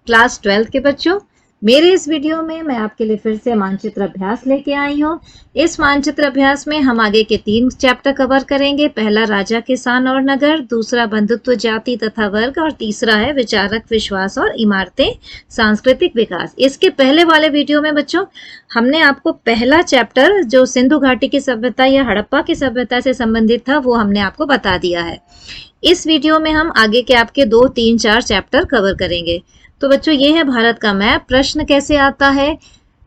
Class 12 के बच्चों, मेरे इस वीडियो में मैं आपके लिए फिर से मानचित्र अभ्यास लेके आई हूँ। इस मानचित्र अभ्यास में हम आगे के 3 चैप्टर कवर करेंगे। पहला राजा, किसान और नगर, दूसरा बंधुत्व, जाति तथा वर्ग और तीसरा है विचारक, विश्वास और इमारतें, सांस्कृतिक विकास। इसके पहले वाले वीडियो में बच्चों हमने आपको पहला चैप्टर जो सिंधु घाटी की सभ्यता या हड़प्पा की सभ्यता से संबंधित था वो हमने आपको बता दिया है। इस वीडियो में हम आगे के आपके 2, 3, 4 चैप्टर कवर करेंगे। तो बच्चों ये है भारत का मैप। प्रश्न कैसे आता है,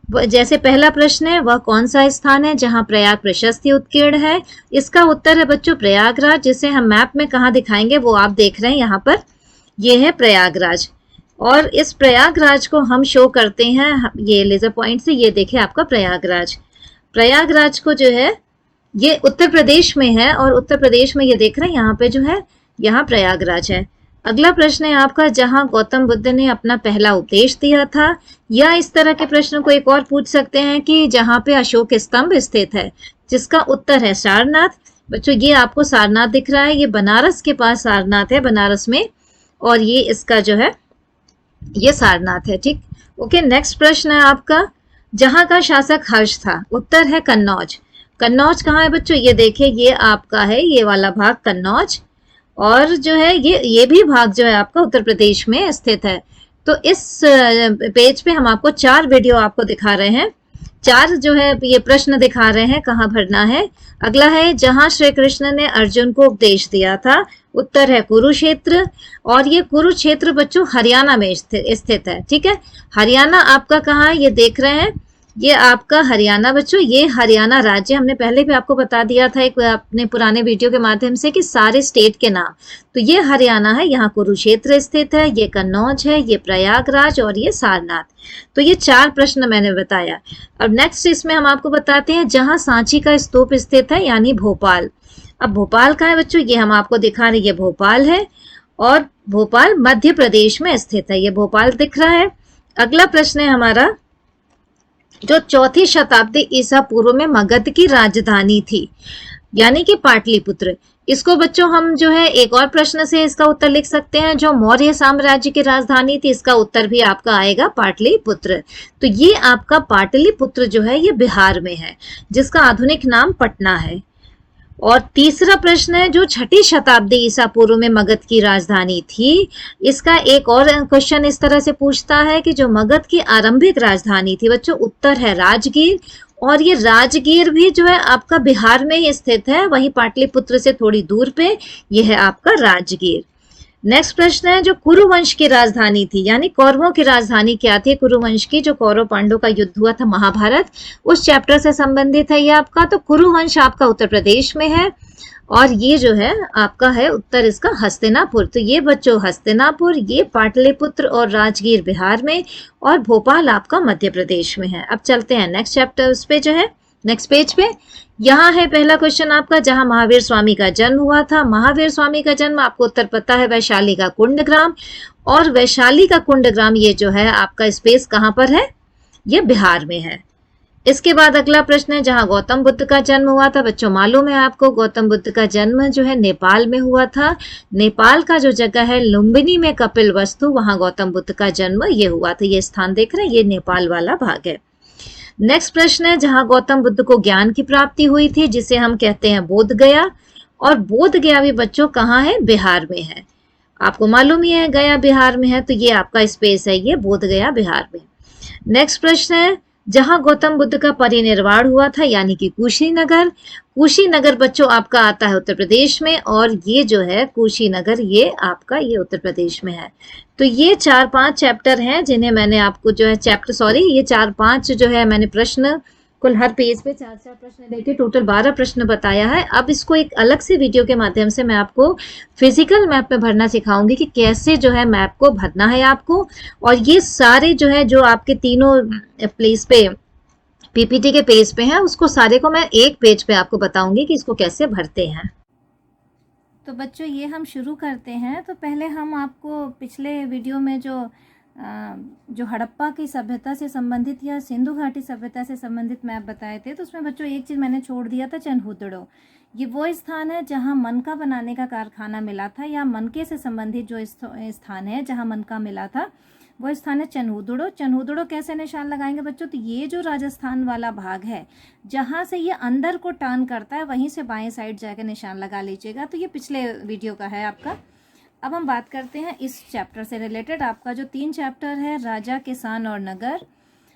जैसे पहला प्रश्न है, वह कौन सा स्थान है जहां प्रयाग प्रशस्ति उत्कीर्ण है। इसका उत्तर है बच्चों प्रयागराज, जिसे हम मैप में कहाँ दिखाएंगे वो आप देख रहे हैं यहाँ पर, ये है प्रयागराज। और इस प्रयागराज को हम शो करते हैं ये लेजर पॉइंट से। ये देखे आपका प्रयागराज। प्रयागराज को जो है ये उत्तर प्रदेश में है, और उत्तर प्रदेश में ये देख रहे हैं यहाँ पे जो है, यहाँ प्रयागराज है। अगला प्रश्न है आपका, जहां गौतम बुद्ध ने अपना पहला उपदेश दिया था। या इस तरह के प्रश्न को एक और पूछ सकते हैं कि जहां पे अशोक स्तंभ स्थित है, जिसका उत्तर है सारनाथ। बच्चों ये आपको सारनाथ दिख रहा है, ये बनारस के पास सारनाथ है, बनारस में, और ये इसका जो है ये सारनाथ है। ठीक, ओके। नेक्स्ट प्रश्न है आपका, जहां का शासक हर्ष था। उत्तर है कन्नौज। कन्नौज कहाँ है बच्चों, ये देखिए ये आपका है ये वाला भाग कन्नौज, और जो है ये भी भाग जो है आपका उत्तर प्रदेश में स्थित है। तो इस पेज पे हम आपको 4 वीडियो आपको दिखा रहे हैं, 4 जो है ये प्रश्न दिखा रहे हैं कहाँ भरना है। अगला है, जहां श्री कृष्ण ने अर्जुन को उपदेश दिया था। उत्तर है कुरुक्षेत्र, और ये कुरुक्षेत्र बच्चों हरियाणा में स्थित है। ठीक है, हरियाणा आपका कहाँ है, ये देख रहे हैं, ये आपका हरियाणा बच्चों, ये हरियाणा राज्य। हमने पहले भी आपको बता दिया था एक अपने पुराने वीडियो के माध्यम से कि सारे स्टेट के नाम। तो ये हरियाणा है, यहाँ कुरुक्षेत्र स्थित है, ये कन्नौज है, ये प्रयागराज और ये सारनाथ। तो ये 4 प्रश्न मैंने बताया। अब नेक्स्ट इसमें हम आपको बताते हैं, जहाँ सांची का स्तूप स्थित है, यानी भोपाल। अब भोपाल कहाँ है बच्चों, ये हम आपको दिखा रहे हैं, ये भोपाल है, और भोपाल मध्य प्रदेश में स्थित है, ये भोपाल दिख रहा है। अगला प्रश्न है हमारा, जो 4वीं शताब्दी ईसा पूर्व में मगध की राजधानी थी, यानी कि पाटलिपुत्र। इसको बच्चों हम जो है एक और प्रश्न से इसका उत्तर लिख सकते हैं, जो मौर्य साम्राज्य की राजधानी थी, इसका उत्तर भी आपका आएगा पाटलिपुत्र। तो ये आपका पाटलिपुत्र जो है ये बिहार में है, जिसका आधुनिक नाम पटना है। और तीसरा प्रश्न है, जो 6वीं शताब्दी ईसा पूर्व में मगध की राजधानी थी, इसका एक और क्वेश्चन इस तरह से पूछता है कि जो मगध की आरंभिक राजधानी थी बच्चों, उत्तर है राजगीर। और ये राजगीर भी जो है आपका बिहार में ही स्थित है, वहीं पाटलिपुत्र से थोड़ी दूर पे ये है आपका राजगीर। नेक्स्ट प्रश्न है, जो कुरुवंश की राजधानी थी, यानी कौरवों की राजधानी क्या थी कुरुवंश की, जो कौरव पांडव का युद्ध हुआ था महाभारत, उस चैप्टर से संबंधित है ये आपका। तो कुरुवंश आपका उत्तर प्रदेश में है, और ये जो है आपका है उत्तर इसका हस्तिनापुर। तो ये बच्चों हस्तिनापुर, ये पाटलिपुत्र और राजगीर बिहार में, और भोपाल आपका मध्य प्रदेश में है। अब चलते हैं नेक्स्ट चैप्टर उस पे जो है नेक्स्ट पेज पे। यहाँ है पहला क्वेश्चन आपका, जहां महावीर स्वामी का जन्म हुआ था। महावीर स्वामी का जन्म आपको उत्तर पता है, वैशाली का कुंडग्राम, और वैशाली का कुंडग्राम ये जो है आपका स्पेस कहाँ पर है, ये बिहार में है। इसके बाद अगला प्रश्न है, जहां गौतम बुद्ध का जन्म हुआ था। बच्चों मालूम है आपको, गौतम बुद्ध का जन्म जो है नेपाल में हुआ था। नेपाल का जो जगह है लुम्बिनी में कपिल वस्तु, वहां गौतम बुद्ध का जन्म ये हुआ था। ये स्थान देख रहे हैं, ये नेपाल वाला भाग है। नेक्स्ट प्रश्न है, जहां गौतम बुद्ध को ज्ञान की प्राप्ति हुई थी, जिसे हम कहते हैं बोध गया। और बोध गया भी बच्चों कहाँ है, बिहार में है। आपको मालूम ही है गया बिहार में है, तो ये आपका स्पेस है, ये बोध गया बिहार में। नेक्स्ट प्रश्न है, जहां गौतम बुद्ध का परिनिर्वाण हुआ था, यानी कि कुशीनगर। कुशीनगर बच्चों आपका आता है उत्तर प्रदेश में, और ये जो है कुशीनगर ये आपका ये उत्तर प्रदेश में है। तो ये 4-5 चैप्टर हैं जिन्हें मैंने आपको जो है ये 4-5 जो है मैंने प्रश्न, कुल हर पेज पे 4-4 प्रश्न देके टोटल 12 प्रश्न बताया है। अब इसको एक अलग से वीडियो के माध्यम से मैं आपको फिजिकल मैप में भरना सिखाऊंगी कि कैसे जो है मैप को भरना है आपको। और ये सारे जो है जो आपके तीनों प्लेस पे पीपीटी के पेज पे हैं, उसको सारे को मैं एक पेज पे आपको बताऊंगी कि इसको कैसे भरते हैं। तो बच्चों ये हम शुरू करते हैं। तो पहले हम आपको पिछले वीडियो में जो हड़प्पा की सभ्यता से संबंधित या सिंधु घाटी सभ्यता से संबंधित मैप बताए थे, तो उसमें बच्चों एक चीज़ मैंने छोड़ दिया था, चनहुतड़ो। ये वो स्थान है जहाँ मनका बनाने का कारखाना मिला था, या मनके से संबंधित जो स्थान है जहाँ मनका मिला था, वो स्थान है चन्हूदड़ो। चन्हूदड़ो कैसे निशान लगाएंगे बच्चों, तो ये जो राजस्थान वाला भाग है जहां से ये अंदर को टर्न करता है वहीं से बाएं साइड जाकर निशान लगा लीजिएगा। तो ये पिछले वीडियो का है आपका। अब हम बात करते हैं इस चैप्टर से रिलेटेड। आपका जो 3 चैप्टर है, राजा, किसान और नगर,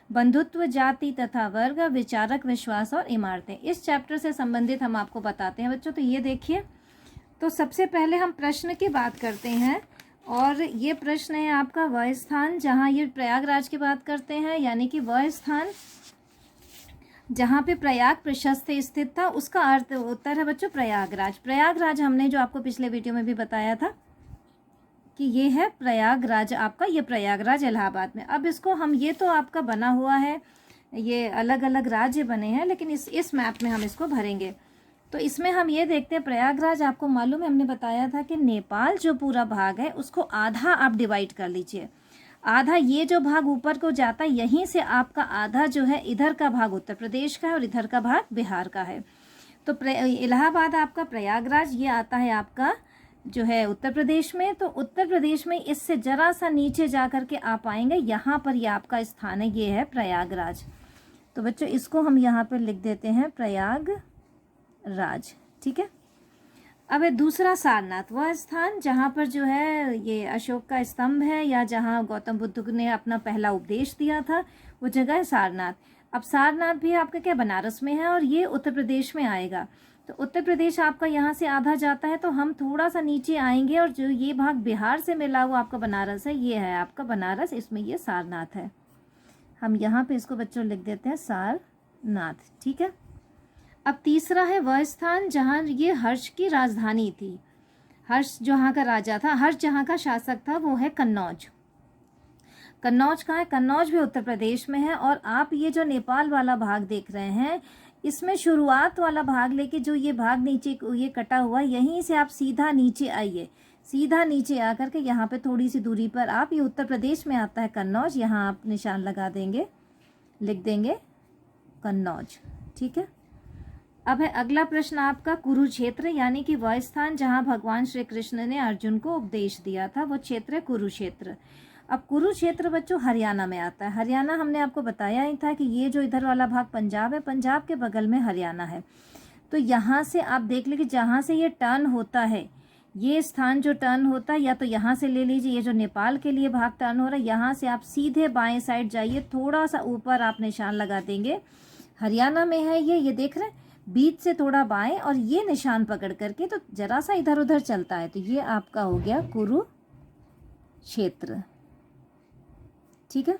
बंधुत्व, जाति तथा वर्ग, विचारक, विश्वास और इमारतें, इस चैप्टर से संबंधित हम आपको बताते हैं बच्चों। तो ये देखिए, तो सबसे पहले हम प्रश्न की बात करते हैं और ये प्रश्न है आपका वह स्थान जहां, ये प्रयागराज की बात करते हैं, यानी कि वह स्थान जहां पे प्रयाग प्रशस्त स्थित था, उसका अर्थ उत्तर है बच्चों प्रयागराज। प्रयागराज हमने जो आपको पिछले वीडियो में भी बताया था कि ये है प्रयागराज आपका, ये प्रयागराज इलाहाबाद में। अब इसको हम, ये तो आपका बना हुआ है, ये अलग अलग राज्य बने हैं, लेकिन इस मैप में हम इसको भरेंगे। तो इसमें हम ये देखते हैं प्रयागराज, आपको मालूम है हमने बताया था कि नेपाल जो पूरा भाग है उसको आधा आप डिवाइड कर लीजिए। आधा ये जो भाग ऊपर को जाता है, यहीं से आपका आधा जो है इधर का भाग उत्तर प्रदेश का है और इधर का भाग बिहार का है। तो इलाहाबाद आपका, प्रयागराज ये आता है आपका जो है उत्तर प्रदेश में। तो उत्तर प्रदेश में इससे जरा सा नीचे जा करके आप आएंगे, यहाँ पर ये आपका स्थान है, ये है प्रयागराज। तो बच्चों इसको हम यहाँ पर लिख देते हैं प्रयागराज, ठीक है। अब है दूसरा सारनाथ, वह स्थान जहाँ पर जो है ये अशोक का स्तंभ है, या जहाँ गौतम बुद्ध ने अपना पहला उपदेश दिया था, वो जगह है सारनाथ। अब सारनाथ भी आपका क्या बनारस में है और ये उत्तर प्रदेश में आएगा। तो उत्तर प्रदेश आपका यहाँ से आधा जाता है, तो हम थोड़ा सा नीचे आएंगे और जो ये भाग बिहार से मिला हुआ आपका बनारस है, ये है आपका बनारस, इसमें ये सारनाथ है। हम यहाँ पे इसको बच्चों लिख देते हैं सारनाथ, ठीक है। अब तीसरा है वह स्थान जहाँ ये हर्ष की राजधानी थी। हर्ष जहाँ का राजा था, हर्ष जहाँ का शासक था, वो है कन्नौज। कन्नौज कहाँ है, कन्नौज भी उत्तर प्रदेश में है। और आप ये जो नेपाल वाला भाग देख रहे हैं, इसमें शुरुआत वाला भाग लेके जो ये भाग नीचे ये कटा हुआ, यहीं से आप सीधा नीचे आइए, सीधा नीचे आकर के यहाँ पे थोड़ी सी दूरी पर आप, ये उत्तर प्रदेश में आता है कन्नौज, यहाँ आप निशान लगा देंगे, लिख देंगे कन्नौज, ठीक है। अब है अगला प्रश्न आपका कुरुक्षेत्र, यानी कि वह स्थान जहां भगवान श्री कृष्ण ने अर्जुन को उपदेश दिया था, वो क्षेत्र है कुरुक्षेत्र। अब कुरुक्षेत्र बच्चों हरियाणा में आता है। हरियाणा हमने आपको बताया ही था कि ये जो इधर वाला भाग पंजाब है, पंजाब के बगल में हरियाणा है। तो यहाँ से आप देख लीजिए, जहाँ से ये टर्न होता है, ये स्थान जो टर्न होता है, या तो यहाँ से ले लीजिए, ये जो नेपाल के लिए भाग टर्न हो रहा है, यहाँ से आप सीधे बाएं साइड जाइए, थोड़ा सा ऊपर आप निशान लगा देंगे, हरियाणा में है ये देख रहे हैं, बीच से थोड़ा बाएं, और ये निशान पकड़ करके तो जरा सा इधर उधर चलता है, तो ये आपका हो गया कुरुक्षेत्र, ठीक है।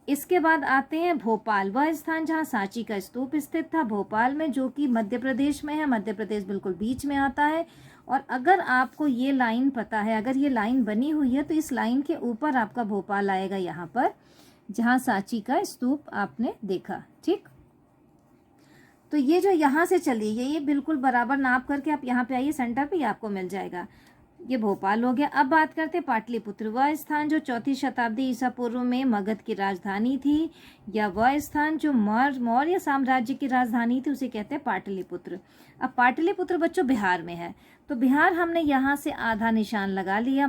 इसके बाद आते हैं भोपाल, वह स्थान जहां सांची का स्तूप स्थित था, भोपाल में, जो कि मध्य प्रदेश में है। मध्य प्रदेश बिल्कुल बीच में आता है। और अगर आपको ये लाइन पता है, अगर ये लाइन बनी हुई है, तो इस लाइन के ऊपर आपका भोपाल आएगा, यहाँ पर जहां सांची का स्तूप आपने देखा, ठीक। तो ये जो यहाँ से चलिए, ये बिल्कुल बराबर नाप करके आप यहाँ पे आइए, सेंटर पे, ये आपको मिल जाएगा। ये भोपाल हो गया। अब बात करते हैं पाटलिपुत्र, वह स्थान जो 4वीं शताब्दी ईसा पूर्व में मगध की राजधानी थी, या वह स्थान जो मौर्य साम्राज्य की राजधानी थी, उसे कहते हैं पाटलिपुत्र। अब पाटलिपुत्र बच्चों बिहार में है, तो बिहार हमने यहाँ से आधा निशान लगा लिया।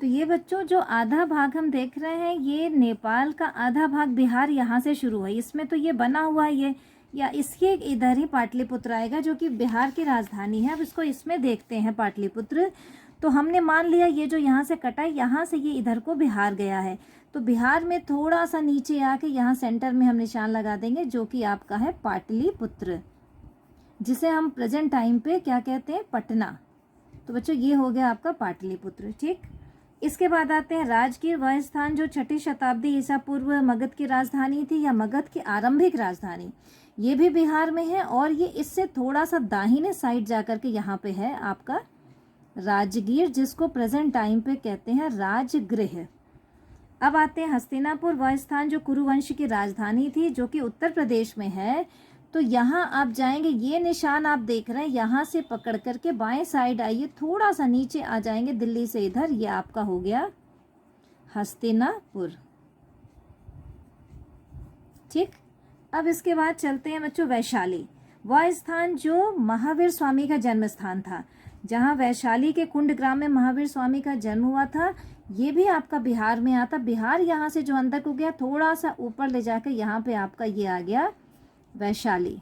तो ये बच्चों जो आधा भाग हम देख रहे हैं, ये नेपाल का आधा भाग बिहार यहाँ से शुरू है, इसमें तो ये बना हुआ है ये, या इसके इधर ही पाटलिपुत्र आएगा, जो कि बिहार की राजधानी है। अब इसको इसमें देखते हैं पाटलिपुत्र। तो हमने मान लिया ये जो यहाँ से कटा है, यहाँ से ये इधर को बिहार गया है, तो बिहार में थोड़ा सा नीचे आके यहाँ सेंटर में हम निशान लगा देंगे, जो कि आपका है पाटलिपुत्र, जिसे हम प्रेजेंट टाइम पे क्या कहते हैं, पटना। तो बच्चों ये हो गया आपका पाटलिपुत्र, ठीक। इसके बाद आते हैं राजगीर, वह स्थान जो 6ठी शताब्दी ईसा पूर्व मगध की राजधानी थी, या मगध की आरंभिक राजधानी, ये भी बिहार में है। और ये इससे थोड़ा सा दाहिने साइड जाकर के यहाँ पे है आपका राजगीर, जिसको प्रेजेंट टाइम पे कहते हैं राजगृह। अब आते हैं हस्तिनापुर, वह स्थान जो कुरुवंश की राजधानी थी, जो कि उत्तर प्रदेश में है। तो यहाँ आप जाएंगे, ये निशान आप देख रहे हैं, यहाँ से पकड़ करके बाएं साइड आइए, थोड़ा सा नीचे आ जाएंगे दिल्ली से इधर, ये आपका हो गया हस्तिनापुर, ठीक। अब इसके बाद चलते हैं बच्चों वैशाली, वह स्थान जो महावीर स्वामी का जन्म स्थान था। जहाँ वैशाली के कुंड ग्राम में महावीर स्वामी का जन्म हुआ था, ये भी आपका बिहार में आता। बिहार यहाँ से जो अंदर को गया, थोड़ा सा ऊपर ले जाकर यहाँ पे आपका ये आ गया वैशाली।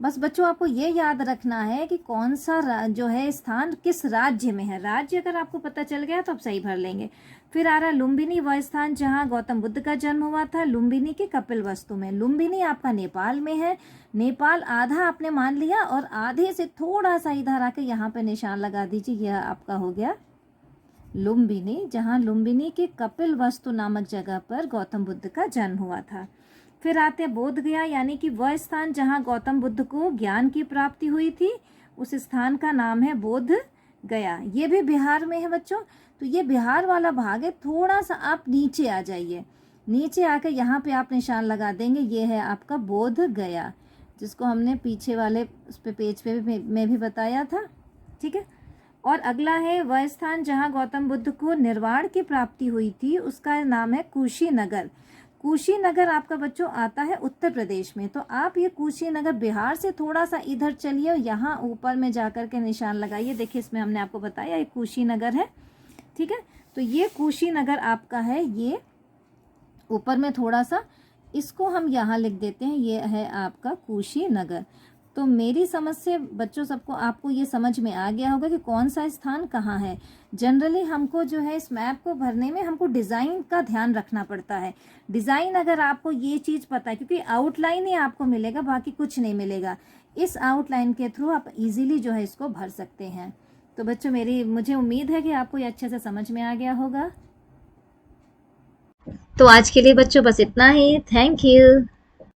बस बच्चों आपको ये याद रखना है कि कौन सा जो है स्थान किस राज्य में है। राज्य अगर आपको पता चल गया तो आप सही भर लेंगे। फिर आ रहा लुम्बिनी, वह स्थान जहां गौतम बुद्ध का जन्म हुआ था, लुम्बिनी के कपिलवस्तु में। लुम्बिनी आपका नेपाल में है। नेपाल आधा आपने मान लिया और आधे से थोड़ा सा इधर आके यहाँ पे निशान लगा दीजिए, यह आपका हो गया लुम्बिनी, जहाँ लुम्बिनी के कपिलवस्तु नामक जगह पर गौतम बुद्ध का जन्म हुआ था। फिर आते बोध गया, यानी कि वह स्थान जहाँ गौतम बुद्ध को ज्ञान की प्राप्ति हुई थी, उस स्थान का नाम है बोध गया। ये भी बिहार में है बच्चों। तो ये बिहार वाला भाग है। थोड़ा सा आप नीचे आ जाइए, नीचे आकर यहाँ पे आप निशान लगा देंगे, ये है आपका बोध गया, जिसको हमने पीछे वाले उस पे पेज पे में भी बताया था। ठीक है। और अगला है वह स्थान जहाँ गौतम बुद्ध को निर्वाण की प्राप्ति हुई थी, उसका नाम है कुशीनगर। कुशीनगर आपका बच्चों आता है उत्तर प्रदेश में। तो आप ये कुशीनगर, बिहार से थोड़ा सा इधर चलिए और यहाँ ऊपर में जाकर के निशान लगाइए। देखिए इसमें हमने आपको बताया ये कुशीनगर है। ठीक है। तो ये कुशीनगर आपका है, ये ऊपर में थोड़ा सा, इसको हम यहाँ लिख देते हैं, ये है आपका कुशीनगर। तो मेरी समझ से बच्चों सबको, आपको ये समझ में आ गया होगा कि कौन सा स्थान कहाँ है। जनरली हमको जो है इस मैप को भरने में हमको डिज़ाइन का ध्यान रखना पड़ता है। डिज़ाइन अगर आपको ये चीज़ पता है, क्योंकि आउटलाइन ही आपको मिलेगा, बाकी कुछ नहीं मिलेगा। इस आउटलाइन के थ्रू आप इजीली जो है इसको भर सकते हैं। तो बच्चों मुझे उम्मीद है कि आपको ये अच्छे से समझ में आ गया होगा। तो आज के लिए बच्चों बस इतना ही। Thank you.